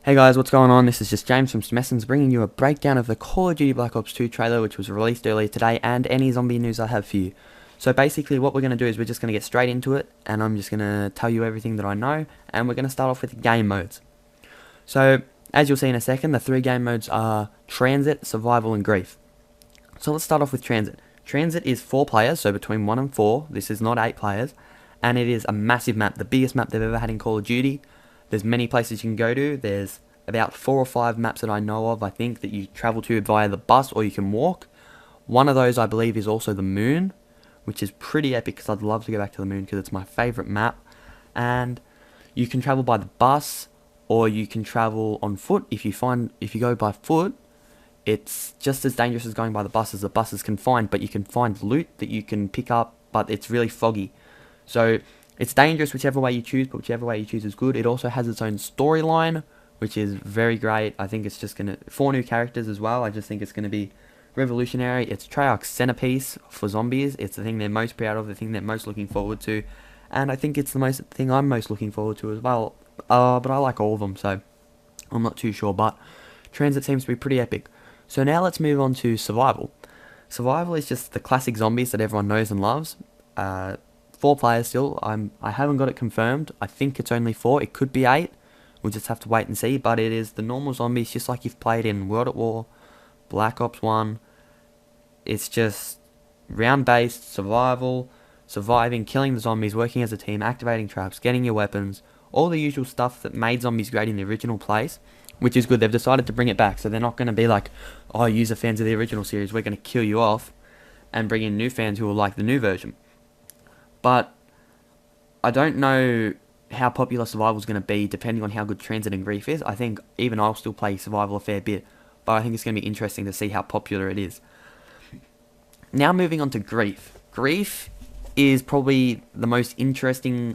Hey guys, what's going on? This is just James from Stimessence bringing you a breakdown of the Call of Duty Black Ops 2 trailer which was released earlier today and any zombie news I have for you. So basically what we're going to do is we're just going to get straight into it and I'm just going to tell you everything that I know and we're going to start off with game modes. So as you'll see in a second, the three game modes are Transit, Survival and Grief. So let's start off with Transit. Transit is 4 players, so between 1 and 4, this is not 8 players, and it is a massive map, the biggest map they've ever had in Call of Duty. There's many places you can go to. There's about 4 or 5 maps that I know of, I think, that you travel to via the bus or you can walk. One of those, I believe, is also the moon, which is pretty epic because I'd love to go back to the moon because it's my favourite map. And you can travel by the bus or you can travel on foot. If you go by foot, it's just as dangerous as going by the bus, as the bus is confined, but you can find loot that you can pick up, but it's really foggy. So it's dangerous whichever way you choose, but whichever way you choose is good. It also has its own storyline, which is very great. I think it's just going to... 4 new characters as well. I just think it's going to be revolutionary. It's Treyarch's centerpiece for zombies. It's the thing they're most proud of, the thing they're most looking forward to. And I think it's the thing I'm most looking forward to as well. But I like all of them, so I'm not too sure. But Transit seems to be pretty epic. So now let's move on to Survival. Survival is just the classic zombies that everyone knows and loves. 4 players still. I haven't got it confirmed. I think it's only 4. It could be 8. We'll just have to wait and see. But it is the normal zombies, just like you've played in World at War, Black Ops 1. It's just round-based survival, surviving, killing the zombies, working as a team, activating traps, getting your weapons, all the usual stuff that made zombies great in the original place, which is good. They've decided to bring it back, so they're not going to be like, oh, user fans of the original series, we're going to kill you off, and bring in new fans who will like the new version. But I don't know how popular Survival is going to be depending on how good Transit and Grief is. I think even I'll still play Survival a fair bit, but I think it's going to be interesting to see how popular it is. Now moving on to Grief. Grief is probably the most interesting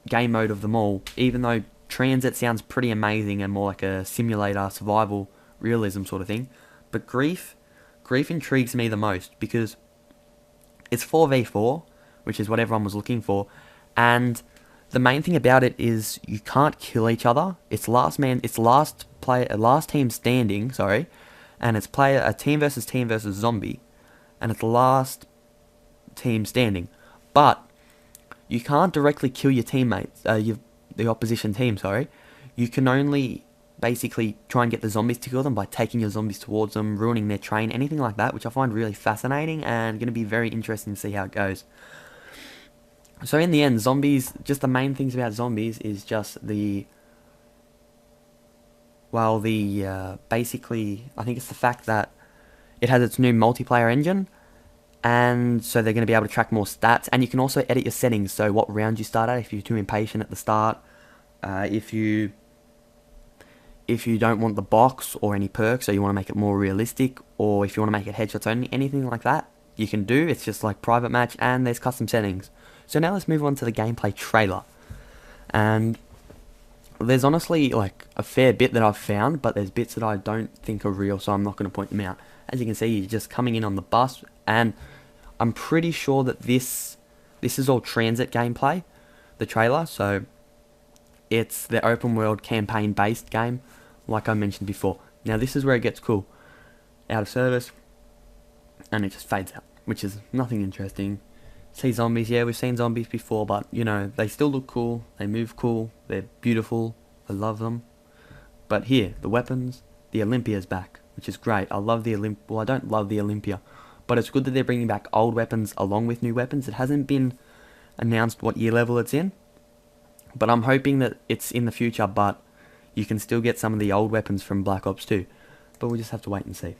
game mode of them all, even though Transit sounds pretty amazing and more like a simulator, survival, realism sort of thing. But Grief intrigues me the most because it's 4v4, which is what everyone was looking for, and the main thing about it is you can't kill each other. It's last team standing, and it's a team versus zombie, and it's last team standing. But you can't directly kill your teammates, the opposition team, You can only basically try and get the zombies to kill them by taking your zombies towards them, ruining their train, anything like that, which I find really fascinating and going to be very interesting to see how it goes. So in the end, zombies, just the main things about zombies is just basically, I think it's the fact that it has its new multiplayer engine, and so they're going to be able to track more stats, and you can also edit your settings, so what round you start at, if you're too impatient at the start, if you don't want the box or any perks, so you want to make it more realistic, or if you want to make it headshots only, anything like that, you can do. It's just like private match, and there's custom settings. So now let's move on to the gameplay trailer. And there's honestly like a fair bit that I've found, but there's bits that I don't think are real, so I'm not going to point them out. As you can see, you're just coming in on the bus, and I'm pretty sure that this is all Transit gameplay, the trailer, so it's the open world campaign based game, like I mentioned before. Now this is where it gets cool. Out of service, and it just fades out, which is nothing interesting. See zombies, yeah, we've seen zombies before, but, you know, they still look cool, they move cool, they're beautiful, I love them. But here, the weapons, the Olympia's back, which is great. I love the well, I don't love the Olympia, but it's good that they're bringing back old weapons along with new weapons. It hasn't been announced what year level it's in, but I'm hoping that it's in the future, but you can still get some of the old weapons from Black Ops 2. But we'll just have to wait and see.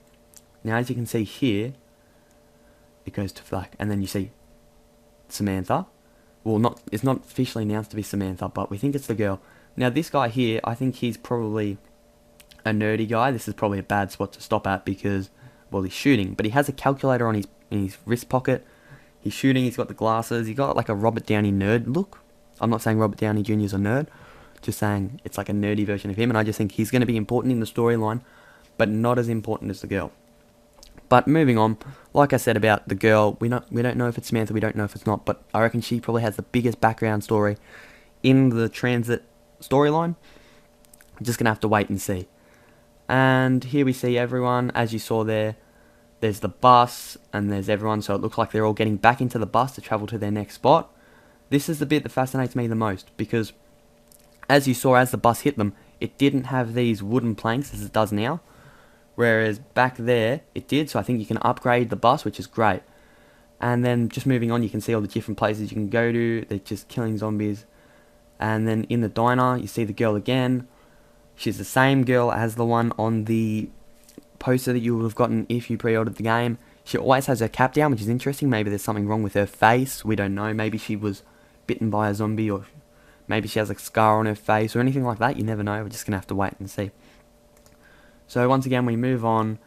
Now, as you can see here, it goes to black, and then you see Samantha. Well, it's not officially announced to be Samantha, but we think it's the girl. Now this guy here, I think he's probably a nerdy guy. This is probably a bad spot to stop at because, well, he's shooting, but he has a calculator in his wrist pocket. He's shooting, he's got the glasses, he's got like a Robert Downey nerd look. I'm not saying Robert Downey Jr. is a nerd, just saying it's like a nerdy version of him, and I just think he's going to be important in the storyline, but not as important as the girl. But moving on, like I said about the girl, we don't know if it's Samantha, we don't know if it's not, but I reckon she probably has the biggest background story in the Transit storyline. Just gonna have to wait and see. And here we see everyone, as you saw there. There's the bus, and there's everyone, so it looks like they're all getting back into the bus to travel to their next spot. This is the bit that fascinates me the most, because as you saw, as the bus hit them, it didn't have these wooden planks as it does now, whereas back there, it did, so I think you can upgrade the bus, which is great. And then, just moving on, you can see all the different places you can go to. They're just killing zombies. And then in the diner, you see the girl again. She's the same girl as the one on the poster that you would have gotten if you pre-ordered the game. She always has her cap down, which is interesting. Maybe there's something wrong with her face. We don't know. Maybe she was bitten by a zombie, or maybe she has a scar on her face, or anything like that. You never know. We're just going to have to wait and see. So once again, we move on,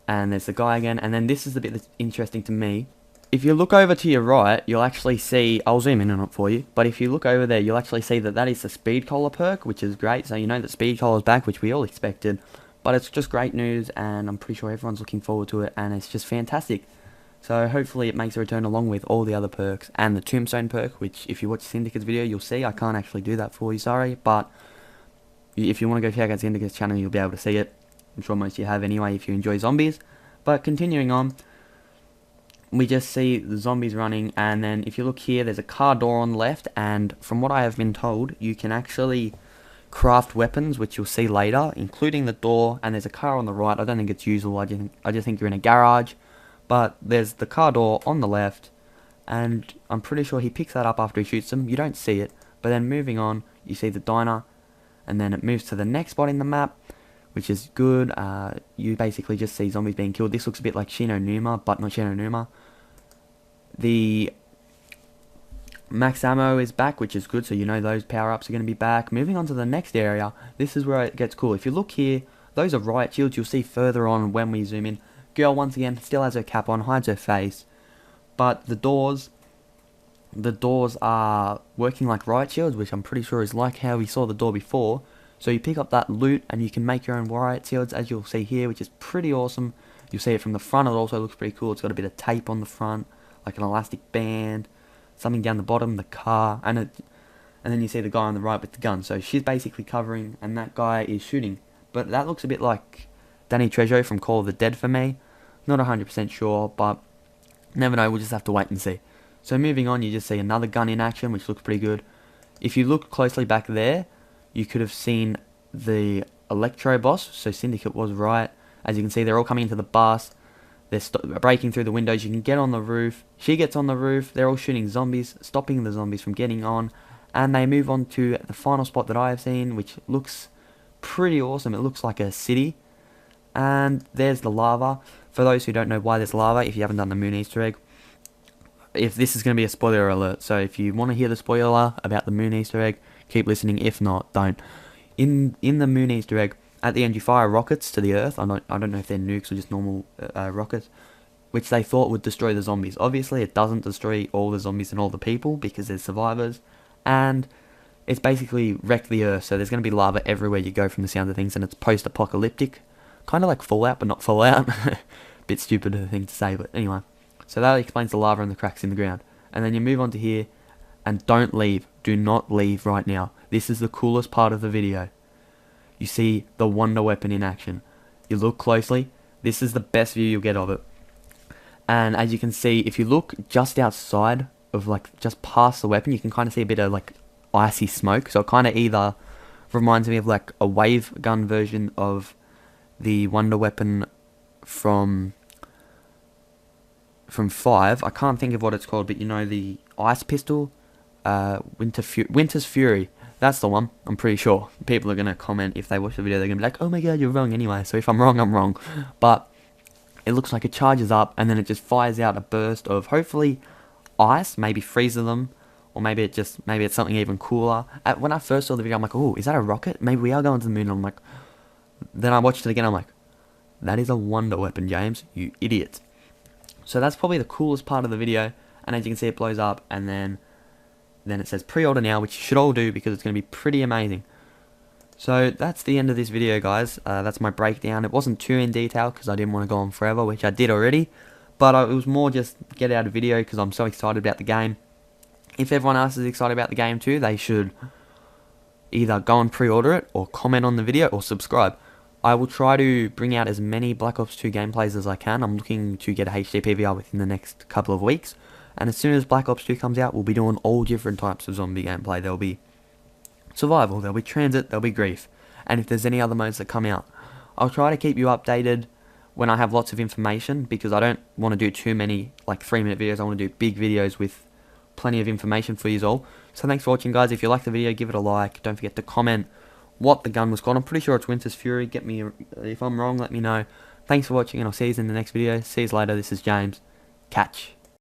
and there's the guy again. And then this is the bit that's interesting to me. If you look over to your right, you'll actually see, I'll zoom in on it for you, but if you look over there, you'll actually see that that is the Speed Collar perk, which is great. So you know that Speed Collar's back, which we all expected. But it's just great news, and I'm pretty sure everyone's looking forward to it, and it's just fantastic. So hopefully it makes a return along with all the other perks, and the Tombstone perk, which if you watch Syndicate's video, you'll see. I can't actually do that for you, sorry, but if you want to go check out Syndicate's channel, you'll be able to see it. I'm sure most of you have anyway if you enjoy zombies. But continuing on, we just see the zombies running, and then if you look here, there's a car door on the left, and from what I have been told, you can actually craft weapons, which you'll see later, including the door, and there's a car on the right. I don't think it's usable, I just think you're in a garage, but there's the car door on the left, and I'm pretty sure he picks that up after he shoots them. You don't see it, but then moving on, you see the diner, and then it moves to the next spot in the map, which is good. You basically just see zombies being killed. This looks a bit like Shino Numa, but not Shino Numa. The max ammo is back, which is good, so you know those power-ups are going to be back. Moving on to the next area, this is where it gets cool. If you look here, those are riot shields. You'll see further on when we zoom in. Girl, once again, still has her cap on, hides her face, but the doors are working like riot shields, which I'm pretty sure is like how we saw the door before. So you pick up that loot, and you can make your own riot shields, as you'll see here, which is pretty awesome. You'll see it from the front. It also looks pretty cool. It's got a bit of tape on the front, like an elastic band, something down the bottom, the car, and then you see the guy on the right with the gun. So she's basically covering, and that guy is shooting. But that looks a bit like Danny Trejo from Call of the Dead for me. Not 100% sure, but never know. We'll just have to wait and see. So moving on, you just see another gun in action, which looks pretty good. If you look closely back there, you could have seen the Electro boss. So Syndicate was right. As you can see, they're all coming into the bus. They're breaking through the windows. You can get on the roof. She gets on the roof. They're all shooting zombies, stopping the zombies from getting on. And they move on to the final spot that I have seen, which looks pretty awesome. It looks like a city. And there's the lava. For those who don't know why there's lava, if you haven't done the moon Easter egg, if this is going to be a spoiler alert, so if you want to hear the spoiler about the moon Easter egg, keep listening. If not, don't. In the moon Easter egg, at the end you fire rockets to the earth. I don't know if they're nukes or just normal rockets, which they thought would destroy the zombies. Obviously, it doesn't destroy all the zombies and all the people because there's survivors, and it's basically wrecked the earth. So there's going to be lava everywhere you go from the sound of things, and it's post-apocalyptic, kind of like Fallout, but not Fallout. Bit stupid of a thing to say, but anyway. So that explains the lava and the cracks in the ground. And then you move on to here, and don't leave. Do not leave right now. This is the coolest part of the video. You see the wonder weapon in action. You look closely. This is the best view you'll get of it. And as you can see, if you look just outside of, like, just past the weapon, you can kind of see a bit of, like, icy smoke. So it kind of either reminds me of, like, a wave gun version of the wonder weapon from 5. I can't think of what it's called, but you know, the ice pistol, Winter's Fury. That's the one. I'm pretty sure people are gonna comment if they watch the video. They're gonna be like, "Oh my god, you're wrong anyway." So if I'm wrong, I'm wrong. But it looks like it charges up, and then it just fires out a burst of hopefully ice, maybe freezes them, or maybe it's something even cooler. When I first saw the video, I'm like, "Oh, is that a rocket? Maybe we are going to the moon." And I'm like, then I watched it again. I'm like, "That is a wonder weapon, James. You idiot." So that's probably the coolest part of the video, and as you can see, it blows up, and then it says pre-order now, which you should all do because it's going to be pretty amazing. So that's the end of this video, guys. That's my breakdown. It wasn't too in detail because I didn't want to go on forever, which I did already, but it was more just get out a video because I'm so excited about the game. If everyone else is excited about the game too, they should either go and pre-order it, or comment on the video, or subscribe. I will try to bring out as many Black Ops 2 gameplays as I can. I'm looking to get a HD PVR within the next couple of weeks. And as soon as Black Ops 2 comes out, we'll be doing all different types of zombie gameplay. There'll be survival, there'll be transit, there'll be grief. And if there's any other modes that come out, I'll try to keep you updated when I have lots of information, because I don't want to do too many like 3-minute videos. I want to do big videos with plenty of information for you all. So thanks for watching, guys. If you like the video, give it a like. Don't forget to comment what the gun was called. I'm pretty sure it's Winter's Fury. Get me, if I'm wrong, let me know. Thanks for watching, and I'll see you in the next video. See you later. This is James. Catch.